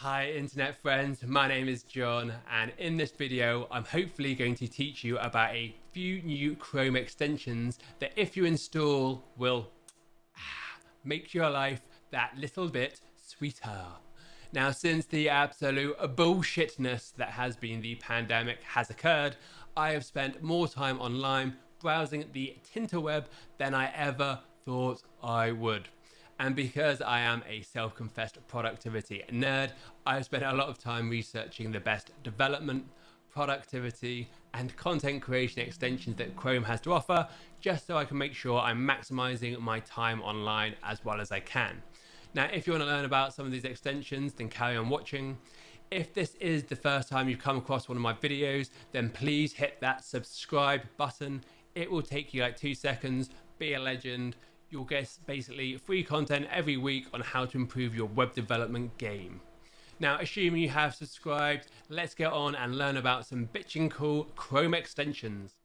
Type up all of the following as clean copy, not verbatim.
Hi internet friends, my name is John, and in this video I'm hopefully going to teach you about a few new Chrome extensions that if you install will make your life that little bit sweeter. Now, since the absolute bullshitness that has been the pandemic has occurred, I have spent more time online browsing the Tinterweb than I ever thought I would. And because I am a self-confessed productivity nerd, I've spent a lot of time researching the best development, productivity, and content creation extensions that Chrome has to offer, just so I can make sure I'm maximizing my time online as well as I can. Now, if you want to learn about some of these extensions, then carry on watching. If this is the first time you've come across one of my videos, then please hit that subscribe button. It will take you like 2 seconds. Be a legend. You'll get basically free content every week on how to improve your web development game. Now, assuming you have subscribed, let's get on and learn about some bitchin' cool Chrome extensions.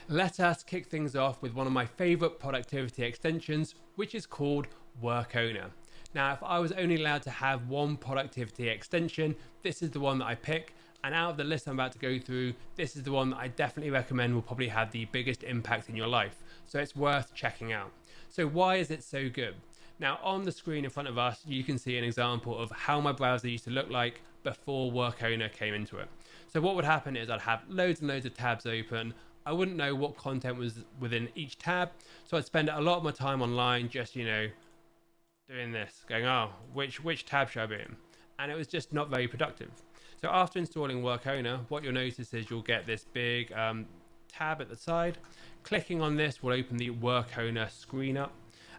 Let us kick things off with one of my favorite productivity extensions, which is called WorkOwner. Now, if I was only allowed to have one productivity extension, this is the one that I pick. And out of the list I'm about to go through, this is the one that I definitely recommend will probably have the biggest impact in your life. So it's worth checking out. So why is it so good? Now, on the screen in front of us, you can see an example of how my browser used to look like before WorkOwner came into it. So what would happen is I'd have loads and loads of tabs open. I wouldn't know what content was within each tab. So I'd spend a lot of my time online just, doing this, going, oh, which tab should I be in? And it was just not very productive. So after installing WorkOwner, what you'll notice is you'll get this big tab at the side. Clicking on this will open the WorkOwner screen up.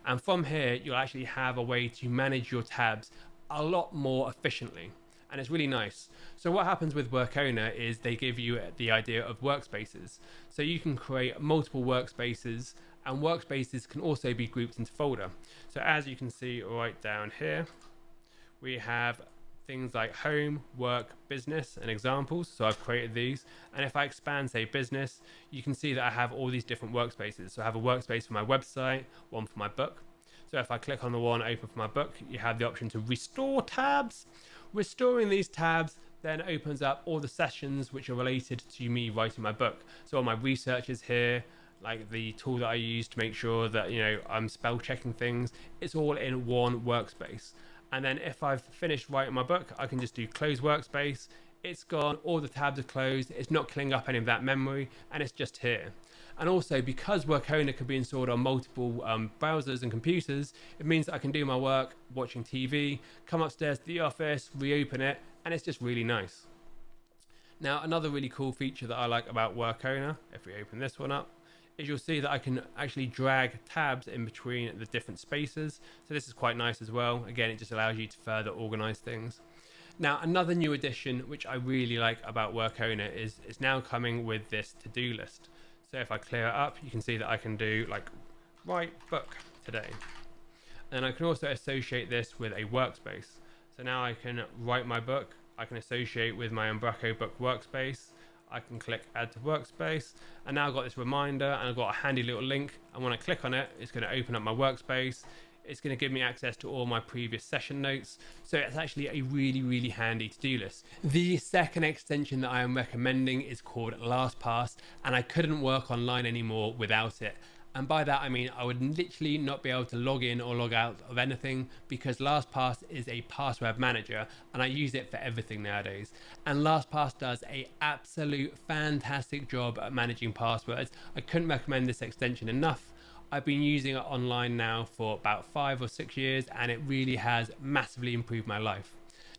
And from here, you'll actually have a way to manage your tabs a lot more efficiently. And it's really nice. So what happens with WorkOwner is they give you the idea of workspaces. So you can create multiple workspaces, and workspaces can also be grouped into folder. So as you can see right down here, we have things like home, work, business, and examples. So I've created these. And if I expand, say, business, you can see that I have all these different workspaces. So I have a workspace for my website, one for my book. So if I click on the one open for my book, you have the option to restore tabs. Restoring these tabs then opens up all the sessions which are related to me writing my book. So all my research is here, like the tool that I use to make sure that, I'm spell checking things. It's all in one workspace. And then if I've finished writing my book, I can just do close workspace. It's gone, all the tabs are closed. It's not killing up any of that memory, and it's just here. And also, because WorkOwner can be installed on multiple browsers and computers, it means that I can do my work watching TV, come upstairs to the office, reopen it, and it's just really nice. Now, another really cool feature that I like about WorkOwner, if we open this one up, is you'll see that I can actually drag tabs in between the different spaces. So this is quite nice as well. Again, it just allows you to further organize things. Now, another new addition, which I really like about WorkOwner, is it's now coming with this to-do list. So if I clear it up, you can see that I can do like write book today. And I can also associate this with a workspace. So now I can write my book. I can associate with my Umbraco book workspace. I can click add to workspace, and now I've got this reminder and I've got a handy little link, and when I click on it, it's going to open up my workspace. It's going to give me access to all my previous session notes. So it's actually a really handy to-do list. The second extension that I am recommending is called LastPass, and I couldn't work online anymore without it. And by that, I mean I would literally not be able to log in or log out of anything, because LastPass is a password manager and I use it for everything nowadays. And LastPass does an absolute fantastic job at managing passwords. I couldn't recommend this extension enough. I've been using it online now for about 5 or 6 years, and it really has massively improved my life.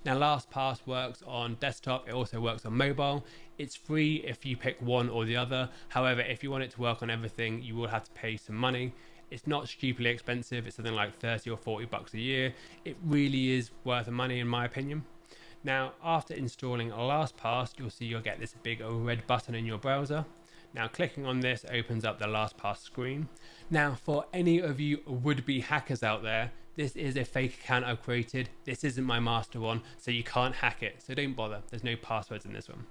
Now, LastPass works on desktop. It also works on mobile. It's free if you pick one or the other. However, if you want it to work on everything, you will have to pay some money. It's not stupidly expensive. It's something like 30 or 40 bucks a year. It really is worth the money, in my opinion. Now, after installing LastPass, you'll see you'll get this big red button in your browser. Now, clicking on this opens up the LastPass screen. Now, for any of you would-be hackers out there, this is a fake account I've created. This isn't my master one, so you can't hack it. So don't bother. There's no passwords in this one.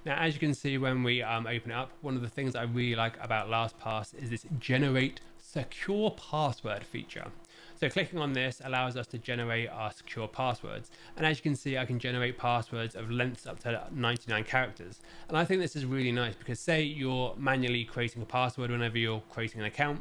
Now, as you can see when we open it up, one of the things I really like about LastPass is this generate secure password feature. So clicking on this allows us to generate our secure passwords. And as you can see, I can generate passwords of lengths up to 99 characters. And I think this is really nice because say you're manually creating a password whenever you're creating an account,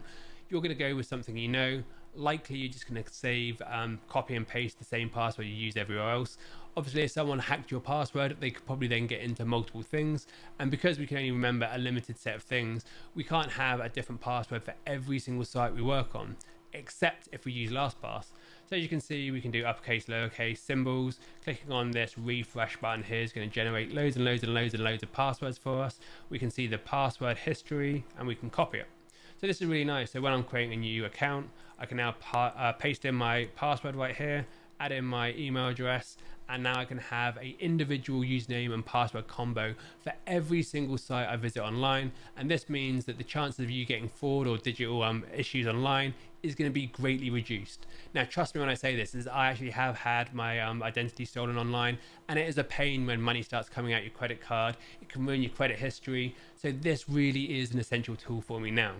you're going to go with something you know. Likely you're just going to save, copy and paste the same password you use everywhere else. Obviously, if someone hacked your password, they could probably then get into multiple things. And because we can only remember a limited set of things, we can't have a different password for every single site we work on, except if we use LastPass. So as you can see, we can do uppercase, lowercase, symbols. Clicking on this refresh button here is going to generate loads and loads and loads and loads of passwords for us. We can see the password history and we can copy it. So this is really nice. So when I'm creating a new account, I can now paste in my password right here, add in my email address, and now I can have an individual username and password combo for every single site I visit online. And this means that the chances of you getting fraud or digital issues online is going to be greatly reduced. Now, trust me when I say this, is I actually have had my identity stolen online, and it is a pain when money starts coming out your credit card. It can ruin your credit history. So this really is an essential tool for me now.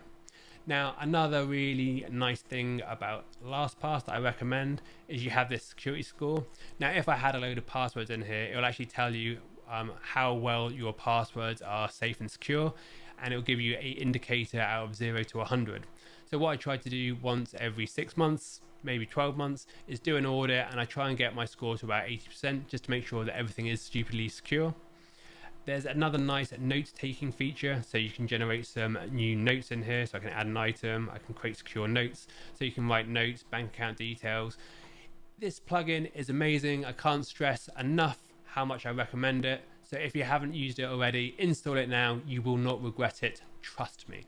Now, another really nice thing about LastPass that I recommend is you have this security score. Now, if I had a load of passwords in here, it will actually tell you how well your passwords are safe and secure, and it will give you an indicator out of 0 to 100. So what I try to do once every 6 months, maybe 12 months, is do an audit, and I try and get my score to about 80% just to make sure that everything is stupidly secure. There's another nice note-taking feature, so you can generate some new notes in here. So I can add an item, I can create secure notes, so you can write notes, bank account details. This plugin is amazing. I can't stress enough how much I recommend it. So if you haven't used it already, install it now. You will not regret it, trust me.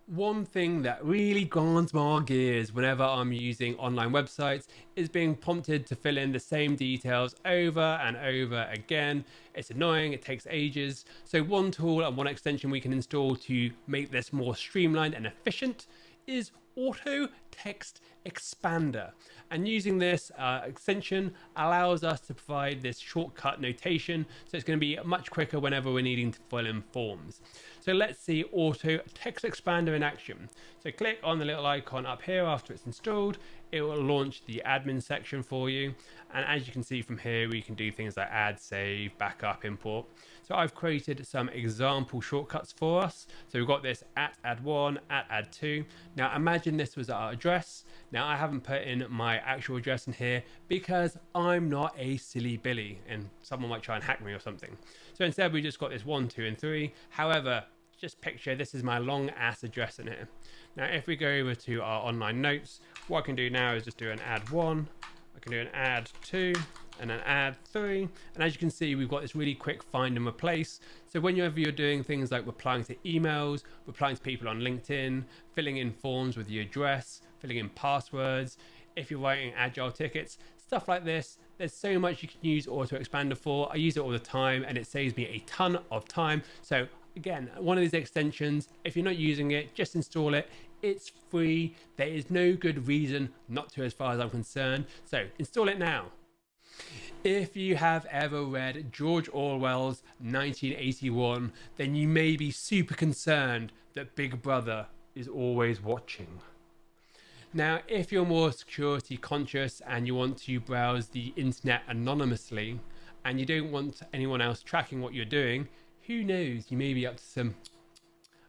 One thing that really grinds my gears whenever I'm using online websites is being prompted to fill in the same details over and over again. It's annoying, it takes ages. So one tool and one extension we can install to make this more streamlined and efficient is AutoTextExpander. And using this extension allows us to provide this shortcut notation, so it's going to be much quicker whenever we're needing to fill in forms. So let's see AutoTextExpander in action. So click on the little icon up here after it's installed. It will launch the admin section for you. And as you can see from here, we can do things like add, save, backup, import. So I've created some example shortcuts for us. So we've got this @add1, @add2. Now imagine this was our address. Now I haven't put in my actual address in here because I'm not a silly Billy and someone might try and hack me or something. So instead we just got this 1, 2, and 3. However, just picture this is my long ass address in here. Now if we go over to our online notes, what I can do now is just do an @1, I can do an @2, and an @3, and as you can see, we've got this really quick find and replace. So whenever you're doing things like replying to emails, replying to people on LinkedIn, filling in forms with your address, filling in passwords, if you're writing agile tickets, stuff like this, there's so much you can use AutoExpander for. I use it all the time and it saves me a ton of time. So again, one of these extensions, if you're not using it, just install it. It's free. There is no good reason not to as far as I'm concerned. So install it now. If you have ever read George Orwell's 1981, then you may be super concerned that Big Brother is always watching. Now, if you're more security conscious and you want to browse the internet anonymously and you don't want anyone else tracking what you're doing, who knows, you may be up to some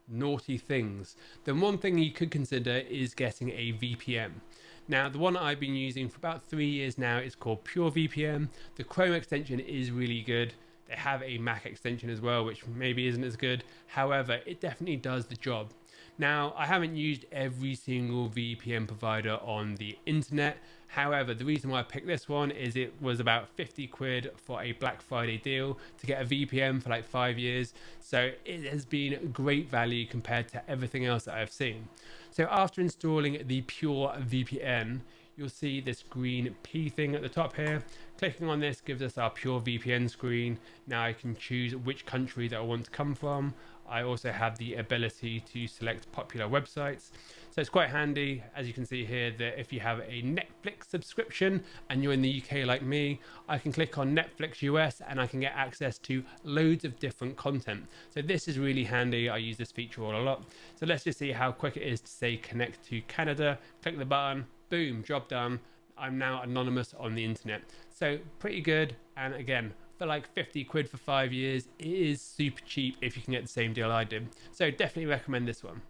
naughty things, then one thing you could consider is getting a VPN. Now, the one I've been using for about 3 years now is called purevpn. The Chrome extension is really good. They have a Mac extension as well, which maybe isn't as good. However, it definitely does the job. Now, I haven't used every single VPN provider on the internet. However, the reason why I picked this one is it was about 50 quid for a Black Friday deal to get a VPN for like 5 years. So it has been great value compared to everything else that I've seen. So after installing the Pure VPN, you'll see this green P thing at the top here. Clicking on this gives us our Pure VPN screen. Now I can choose which country that I want to come from. I also have the ability to select popular websites. So it's quite handy, as you can see here, that if you have a Netflix subscription and you're in the UK like me, I can click on Netflix US and I can get access to loads of different content. So this is really handy. I use this feature all a lot. So let's just see how quick it is to say connect to Canada. Click the button, boom, job done. I'm now anonymous on the internet. So pretty good. And again, for like 50 quid for 5 years, it is super cheap if you can get the same deal I did. So definitely recommend this one.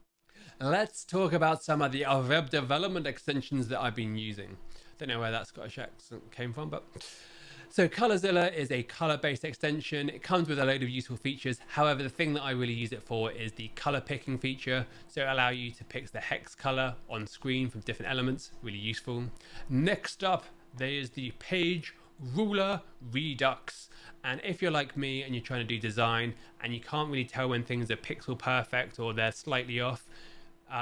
Let's talk about some of the web development extensions that I've been using. Don't know where that Scottish accent came from, but so Colorzilla is a color-based extension. It comes with a load of useful features. However, the thing that I really use it for is the color picking feature. So it allows you to pick the hex color on screen from different elements. Really useful. Next up, there is the page ruler Redux. And if you're like me and you're trying to do design and you can't really tell when things are pixel perfect or they're slightly off,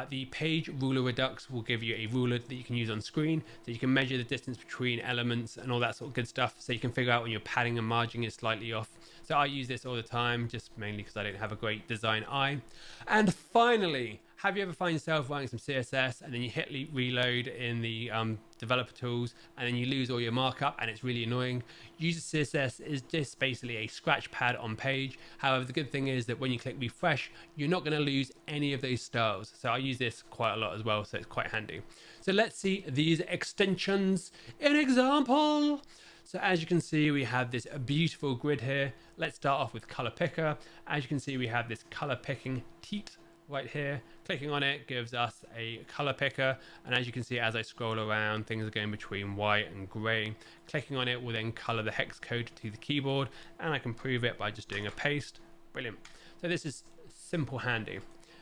the page ruler Redux will give you a ruler that you can use on screen, so you can measure the distance between elements and all that sort of good stuff, so you can figure out when your padding and margin is slightly off. So I use this all the time, just mainly because I don't have a great design eye. And finally, have you ever find yourself writing some CSS and then you hit reload in the developer tools and then you lose all your markup and it's really annoying? User CSS is just basically a scratch pad on page. However, the good thing is that when you click refresh, you're not going to lose any of those styles. So I use this quite a lot as well, so it's quite handy. So let's see these extensions in example. So as you can see, we have this beautiful grid here. Let's start off with color picker. As you can see, we have this color picking teat right here. Clicking on it gives us a color picker, and as you can see, as I scroll around, things are going between white and gray. Clicking on it will then color the hex code to the keyboard, and I can prove it by just doing a paste. Brilliant. So this is simple, handy.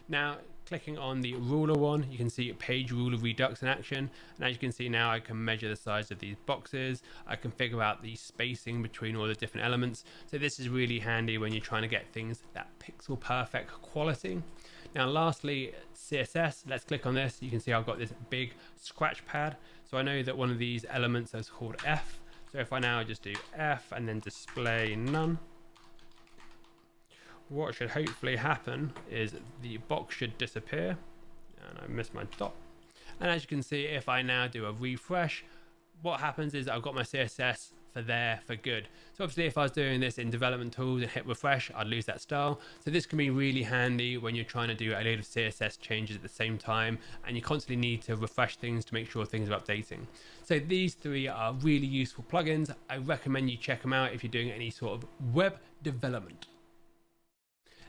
Now clicking on the ruler one, you can see page ruler Redux in action, and as you can see now, I can measure the size of these boxes. I can figure out the spacing between all the different elements. So this is really handy when you're trying to get things that pixel perfect quality. Now lastly, CSS, let's click on this. You can see I've got this big scratch pad. So I know that one of these elements is called F. So if I now just do F and then display none, what should hopefully happen is the box should disappear. And I missed my dot. And as you can see, if I now do a refresh, what happens is I've got my CSS for good. So obviously if I was doing this in development tools and hit refresh, I'd lose that style. So this can be really handy when you're trying to do a load of CSS changes at the same time and you constantly need to refresh things to make sure things are updating. So these three are really useful plugins. I recommend you check them out if you're doing any sort of web development.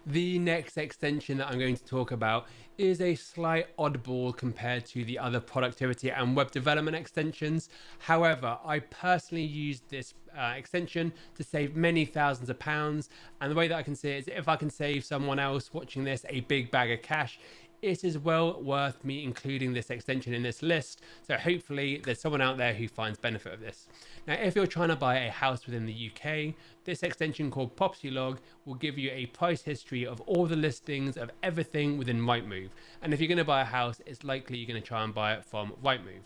The next extension that I'm going to talk about is a slight oddball compared to the other productivity and web development extensions. However, I personally used this extension to save many thousands of pounds. And the way that I can see it is if I can save someone else watching this a big bag of cash, it is well worth me including this extension in this list. So hopefully there's someone out there who finds benefit of this. Now, if you're trying to buy a house within the UK, this extension called Property Log will give you a price history of all the listings of everything within Rightmove. And if you're going to buy a house, it's likely you're going to try and buy it from Rightmove.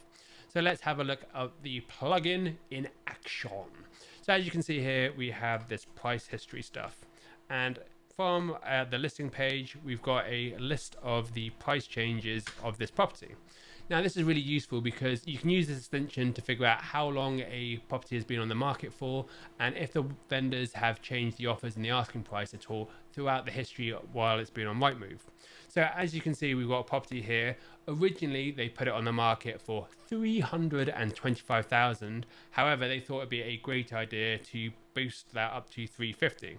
So let's have a look at the plugin in action. So as you can see here, we have this price history stuff. And from the listing page, we've got a list of the price changes of this property. Now, this is really useful because you can use this extension to figure out how long a property has been on the market for, and if the vendors have changed the offers and the asking price at all throughout the history while it's been on Rightmove. So as you can see, we've got a property here. Originally, they put it on the market for $325,000. However, they thought it'd be a great idea to boost that up to $350,000.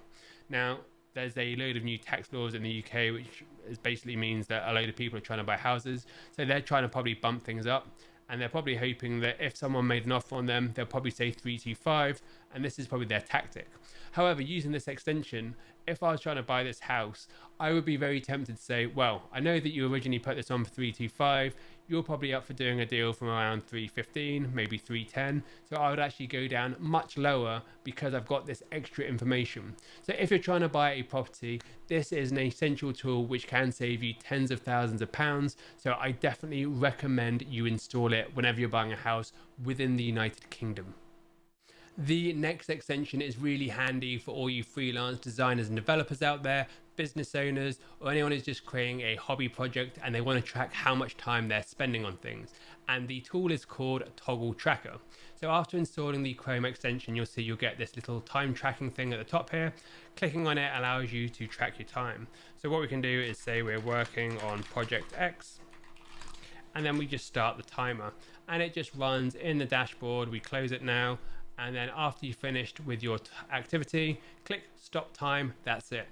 Now, there's a load of new tax laws in the UK, which basically means that a load of people are trying to buy houses. So they're trying to probably bump things up. And they're probably hoping that if someone made an offer on them, they'll probably say 325, and this is probably their tactic. However, using this extension, if I was trying to buy this house, I would be very tempted to say, well, I know that you originally put this on for 325. You're probably up for doing a deal from around 315, maybe 310. So I would actually go down much lower because I've got this extra information. So if you're trying to buy a property, this is an essential tool which can save you tens of thousands of pounds. So I definitely recommend you install it whenever you're buying a house within the United Kingdom. The next extension is really handy for all you freelance designers and developers out there, business owners, or anyone who's just creating a hobby project and they want to track how much time they're spending on things. And the tool is called Toggle Tracker. So after installing the Chrome extension, you'll get this little time tracking thing at the top here. Clicking on it allows you to track your time. So what we can do is say we're working on project X, and then we just start the timer, and it just runs in the dashboard. We close it now, and then after you've finished with your activity, click stop time. That's it.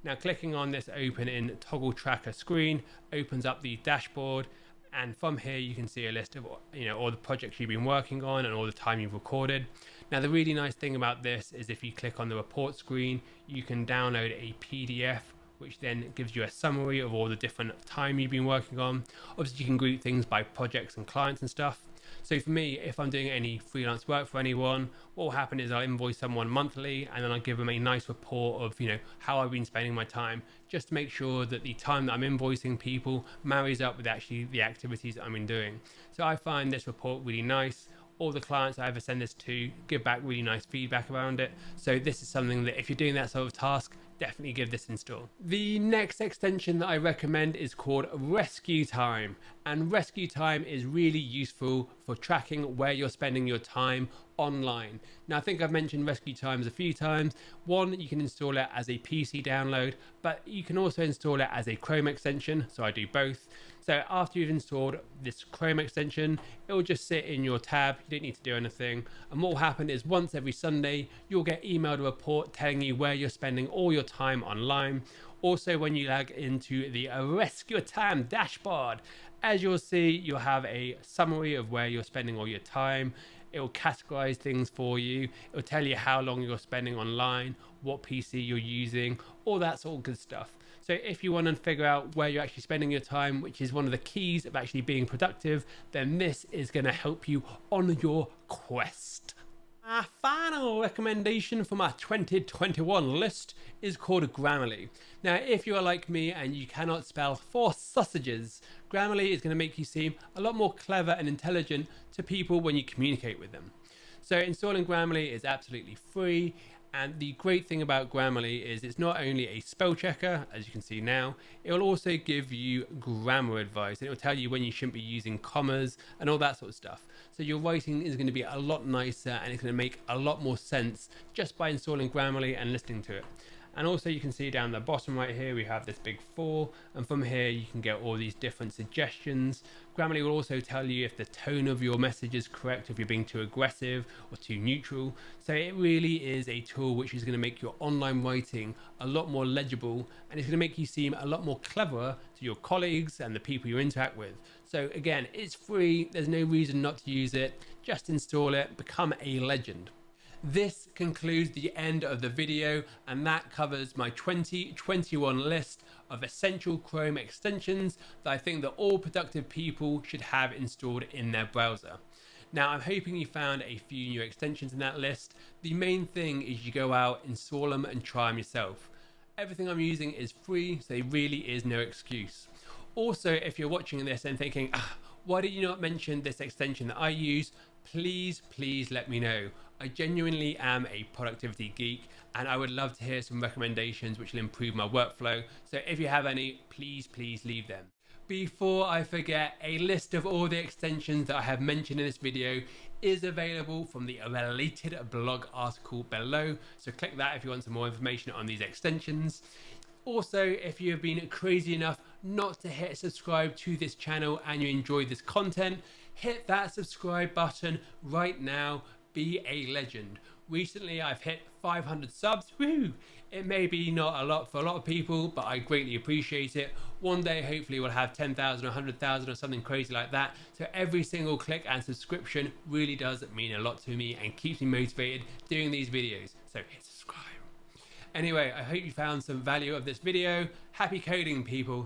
Now clicking on this open in toggle tracker screen opens up the dashboard, and from here you can see a list of all the projects you've been working on and all the time you've recorded. Now the really nice thing about this is if you click on the report screen, you can download a PDF which then gives you a summary of all the different time you've been working on. Obviously you can group things by projects and clients and stuff. So for me, if I'm doing any freelance work for anyone, what will happen is I'll invoice someone monthly, and then I'll give them a nice report of how I've been spending my time, just to make sure that the time that I'm invoicing people marries up with actually the activities that I've been doing. So I find this report really nice. All the clients I ever send this to give back really nice feedback around it. So this is something that if you're doing that sort of task, definitely give this install. The next extension that I recommend is called Rescue Time, and Rescue Time is really useful for tracking where you're spending your time online. Now I think I've mentioned Rescue Times a few times. One, you can install it as a PC download, but you can also install it as a Chrome extension, so I do both. So after you've installed this Chrome extension, it will just sit in your tab. You don't need to do anything. And what will happen is once every Sunday, you'll get emailed a report telling you where you're spending all your time online. Also, when you log into the Rescue Time dashboard, as you'll see, you'll have a summary of where you're spending all your time. It will categorize things for you. It will tell you how long you're spending online, what PC you're using, all that sort of good stuff. So if you want to figure out where you're actually spending your time, which is one of the keys of actually being productive, then this is going to help you on your quest. Our final recommendation from our 2021 list is called Grammarly. Now, if you are like me and you cannot spell 4 sausages, Grammarly is going to make you seem a lot more clever and intelligent to people when you communicate with them. So installing Grammarly is absolutely free. And the great thing about Grammarly is it's not only a spell checker, as you can see now, it will also give you grammar advice. It will tell you when you shouldn't be using commas and all that sort of stuff. So your writing is going to be a lot nicer, and it's going to make a lot more sense just by installing Grammarly and listening to it. And also you can see down the bottom right here, we have this big 4, and from here you can get all these different suggestions. Grammarly will also tell you if the tone of your message is correct, if you're being too aggressive or too neutral. So it really is a tool which is going to make your online writing a lot more legible, and it's going to make you seem a lot more cleverer to your colleagues and the people you interact with. So again, it's free. There's no reason not to use it. Just install it, become a legend. This concludes the end of the video, and that covers my 2021 list of essential Chrome extensions that I think that all productive people should have installed in their browser. Now, I'm hoping you found a few new extensions in that list. The main thing is you go out, install them, and try them yourself. Everything I'm using is free, so there really is no excuse. Also, if you're watching this and thinking, why did you not mention this extension that I use? Please let me know. I genuinely am a productivity geek, and I would love to hear some recommendations which will improve my workflow. So if you have any, please leave them. Before I forget, a list of all the extensions that I have mentioned in this video is available from the related blog article below. So click that if you want some more information on these extensions. Also, if you have been crazy enough not to hit subscribe to this channel and you enjoy this content, hit that subscribe button right now. Be a legend. Recently I've hit 500 subs. Woo! It may be not a lot for a lot of people, but I greatly appreciate it. One day hopefully we'll have 10,000 or 100,000 or something crazy like that. So every single click and subscription really does mean a lot to me and keeps me motivated doing these videos. So hit subscribe. Anyway, I hope you found some value of this video. Happy coding, people.